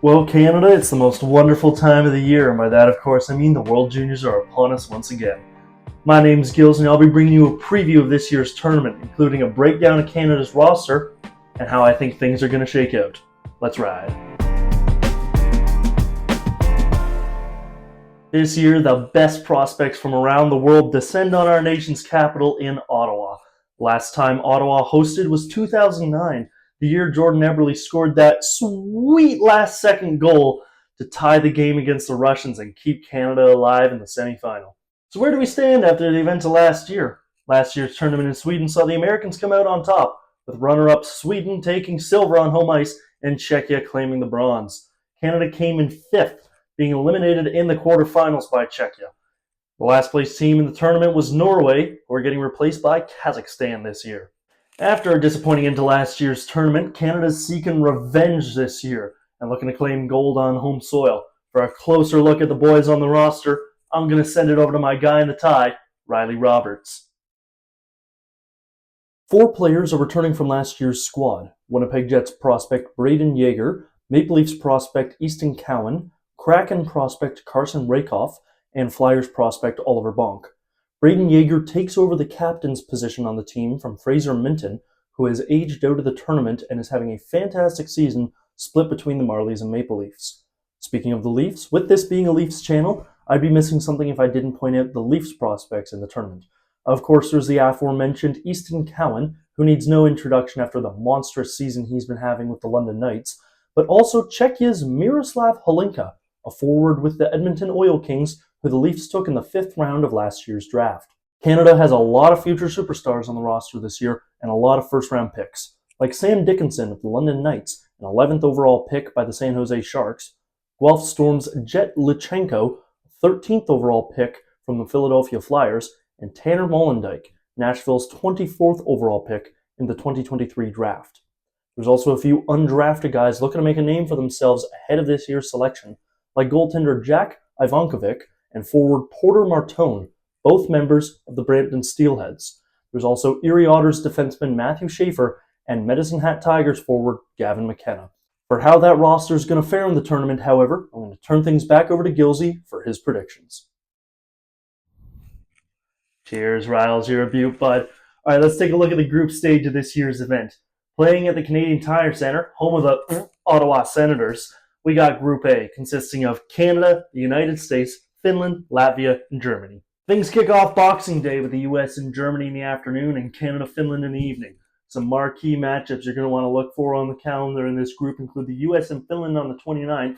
Well, Canada, it's the most wonderful time of the year, and by that, of course, I mean the World Juniors are upon us once again. My name's Gillsy, and I'll be bringing you a preview of this year's tournament, including a breakdown of Canada's roster and how I think things are going to shake out. Let's ride. This year, the best prospects from around the world descend on our nation's capital in Ottawa. Last time Ottawa hosted was 2009, the year Jordan Eberle scored that sweet last-second goal to tie the game against the Russians and keep Canada alive in the semifinal. So where do we stand after the events of last year? Last year's tournament in Sweden saw the Americans come out on top, with runner-up Sweden taking silver on home ice and Czechia claiming the bronze. Canada came in fifth, being eliminated in the quarterfinals by Czechia. The last place team in the tournament was Norway, who are getting replaced by Kazakhstan this year. After a disappointing end to last year's tournament, Canada's seeking revenge this year and looking to claim gold on home soil. For a closer look at the boys on the roster, I'm going to send it over to my guy in the tie, Riley Roberts. 4 players are returning from last year's squad: Winnipeg Jets prospect Braden Yeager, Maple Leafs prospect Easton Cowan, Kraken prospect Carson Rakoff, and Flyers prospect Oliver Bonk. Braden Yeager takes over the captain's position on the team from Fraser Minton, who has aged out of the tournament and is having a fantastic season split between the Marlies and Maple Leafs. Speaking of the Leafs, with this being a Leafs channel, I'd be missing something if I didn't point out the Leafs prospects in the tournament. Of course, there's the aforementioned Easton Cowan, who needs no introduction after the monstrous season he's been having with the London Knights, but also Czechia's Miroslav Holinka, a forward with the Edmonton Oil Kings, who the Leafs took in the 5th round of last year's draft. Canada has a lot of future superstars on the roster this year and a lot of first-round picks, like Sam Dickinson of the London Knights, an 11th overall pick by the San Jose Sharks, Guelph Storm's Jet Lichenko, 13th overall pick from the Philadelphia Flyers, and Tanner Molendyk, Nashville's 24th overall pick in the 2023 draft. There's also a few undrafted guys looking to make a name for themselves ahead of this year's selection, like goaltender Jack Ivankovic and forward Porter Martone, both members of the Brampton Steelheads. There's also Erie Otters defenseman Matthew Schaefer and Medicine Hat Tigers forward Gavin McKenna. For how that roster is going to fare in the tournament, however, I'm going to turn things back over to Gillsy for his predictions. Cheers, Riles, you're a beaut, bud. All right, let's take a look at the group stage of this year's event. Playing at the Canadian Tire Centre, home of the Ottawa Senators, we got Group A, consisting of Canada, the United States, Finland, Latvia, and Germany. Things kick off Boxing Day with the US and Germany in the afternoon and Canada-Finland in the evening. Some marquee matchups you're going to want to look for on the calendar in this group include the US and Finland on the 29th,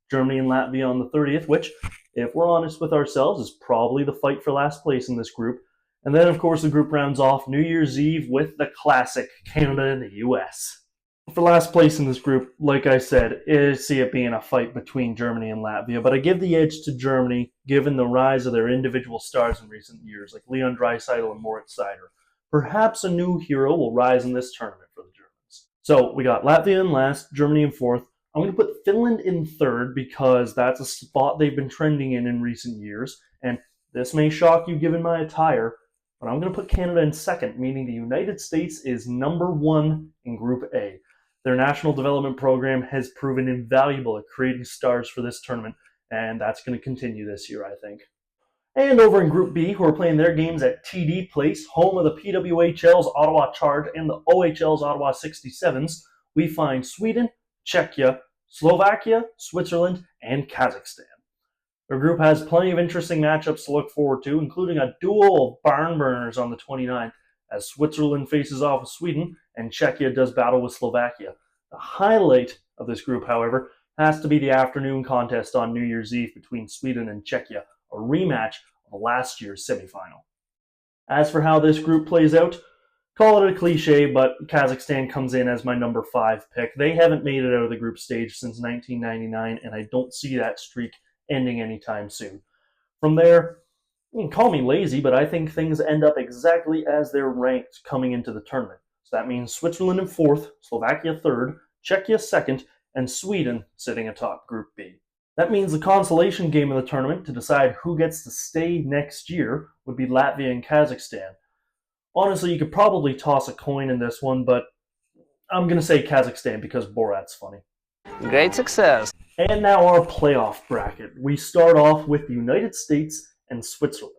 Germany and Latvia on the 30th, which, if we're honest with ourselves, is probably the fight for last place in this group. And then, of course, the group rounds off New Year's Eve with the classic Canada and the US. For last place in this group, like I said, I see it being a fight between Germany and Latvia, but I give the edge to Germany given the rise of their individual stars in recent years, like Leon Draisaitl and Moritz Seider. Perhaps a new hero will rise in this tournament for the Germans. So we got Latvia in last, Germany in fourth. I'm going to put Finland in third because that's a spot they've been trending in recent years, and this may shock you given my attire, but I'm going to put Canada in second, meaning the United States is number 1 in Group A. Their national development program has proven invaluable at creating stars for this tournament, and that's going to continue this year, I think. And over in Group B, who are playing their games at TD Place, home of the PWHL's Ottawa Charge and the OHL's Ottawa 67s, we find Sweden, Czechia, Slovakia, Switzerland, and Kazakhstan. Their group has plenty of interesting matchups to look forward to, including a duel of barn burners on the 29th, as Switzerland faces off with Sweden and Czechia does battle with Slovakia. The highlight of this group, however, has to be the afternoon contest on New Year's Eve between Sweden and Czechia, a rematch of last year's semifinal. As for how this group plays out, call it a cliche, but Kazakhstan comes in as my number 5 pick. They haven't made it out of the group stage since 1999, and I don't see that streak ending anytime soon. From there, you can call me lazy, but I think things end up exactly as they're ranked coming into the tournament. So that means Switzerland in 4th, Slovakia 3rd, Czechia 2nd, and Sweden sitting atop Group B. That means the consolation game of the tournament to decide who gets to stay next year would be Latvia and Kazakhstan. Honestly, you could probably toss a coin in this one, but I'm going to say Kazakhstan because Borat's funny. Great success. And now our playoff bracket. We start off with the United States and Switzerland.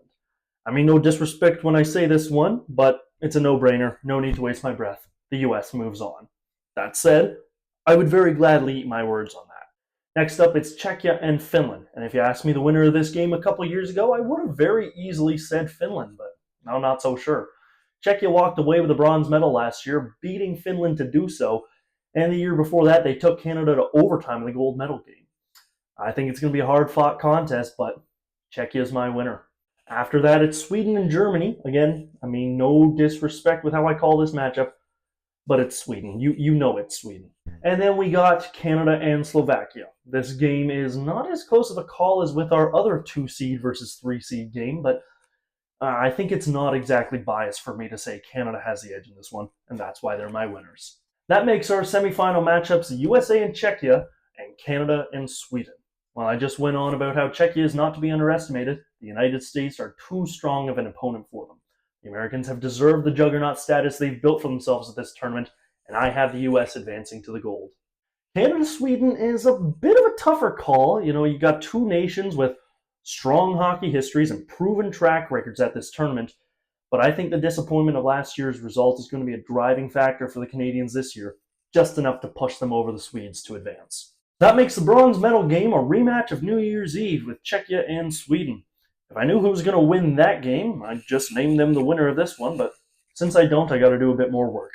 I mean, no disrespect when I say this one, but it's a no-brainer. No need to waste my breath. The US moves on. That said, I would very gladly eat my words on that. Next up, it's Czechia and Finland. And if you asked me the winner of this game a couple years ago, I would have very easily said Finland, but now I'm not so sure. Czechia walked away with a bronze medal last year, beating Finland to do so, and the year before that, they took Canada to overtime in the gold medal game. I think it's going to be a hard-fought contest, but Czechia is my winner. After that, it's Sweden and Germany. Again, I mean, no disrespect with how I call this matchup, but it's Sweden. You know it's Sweden. And then we got Canada and Slovakia. This game is not as close of a call as with our other 2-seed versus 3-seed game, but I think it's not exactly biased for me to say Canada has the edge in this one, and that's why they're my winners. That makes our semifinal matchups USA and Czechia and Canada and Sweden. While I just went on about how Czechia is not to be underestimated, the United States are too strong of an opponent for them. The Americans have deserved the juggernaut status they've built for themselves at this tournament, and I have the US advancing to the gold. Canada-Sweden is a bit of a tougher call. You know, you got two nations with strong hockey histories and proven track records at this tournament, but I think the disappointment of last year's result is going to be a driving factor for the Canadians this year, just enough to push them over the Swedes to advance. That makes the bronze medal game a rematch of New Year's Eve with Czechia and Sweden. If I knew who was going to win that game, I'd just name them the winner of this one, but since I don't, I got to do a bit more work.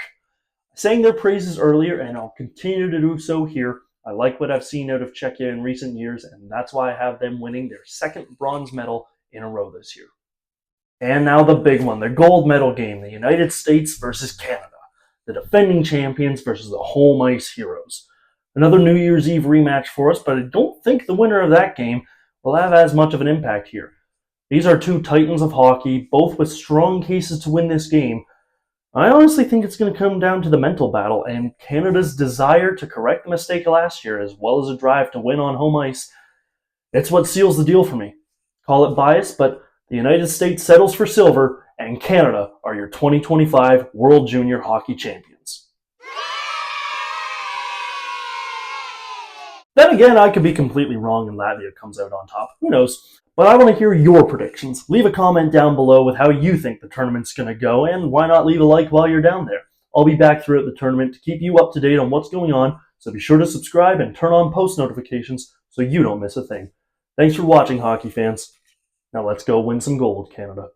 I sang their praises earlier, and I'll continue to do so here. I like what I've seen out of Czechia in recent years, and that's why I have them winning their second bronze medal in a row this year. And now the big one, the gold medal game, the United States versus Canada, the defending champions versus the home ice heroes. Another New Year's Eve rematch for us, but I don't think the winner of that game will have as much of an impact here. These are two titans of hockey, both with strong cases to win this game. I honestly think it's going to come down to the mental battle, and Canada's desire to correct the mistake of last year, as well as a drive to win on home ice. It's what seals the deal for me. Call it bias, but the United States settles for silver, and Canada are your 2025 World Junior Hockey Champions. Then again, I could be completely wrong and Latvia comes out on top. Who knows? But I want to hear your predictions. Leave a comment down below with how you think the tournament's going to go, and why not leave a like while you're down there. I'll be back throughout the tournament to keep you up to date on what's going on, so be sure to subscribe and turn on post notifications so you don't miss a thing. Thanks for watching, hockey fans. Now let's go win some gold, Canada.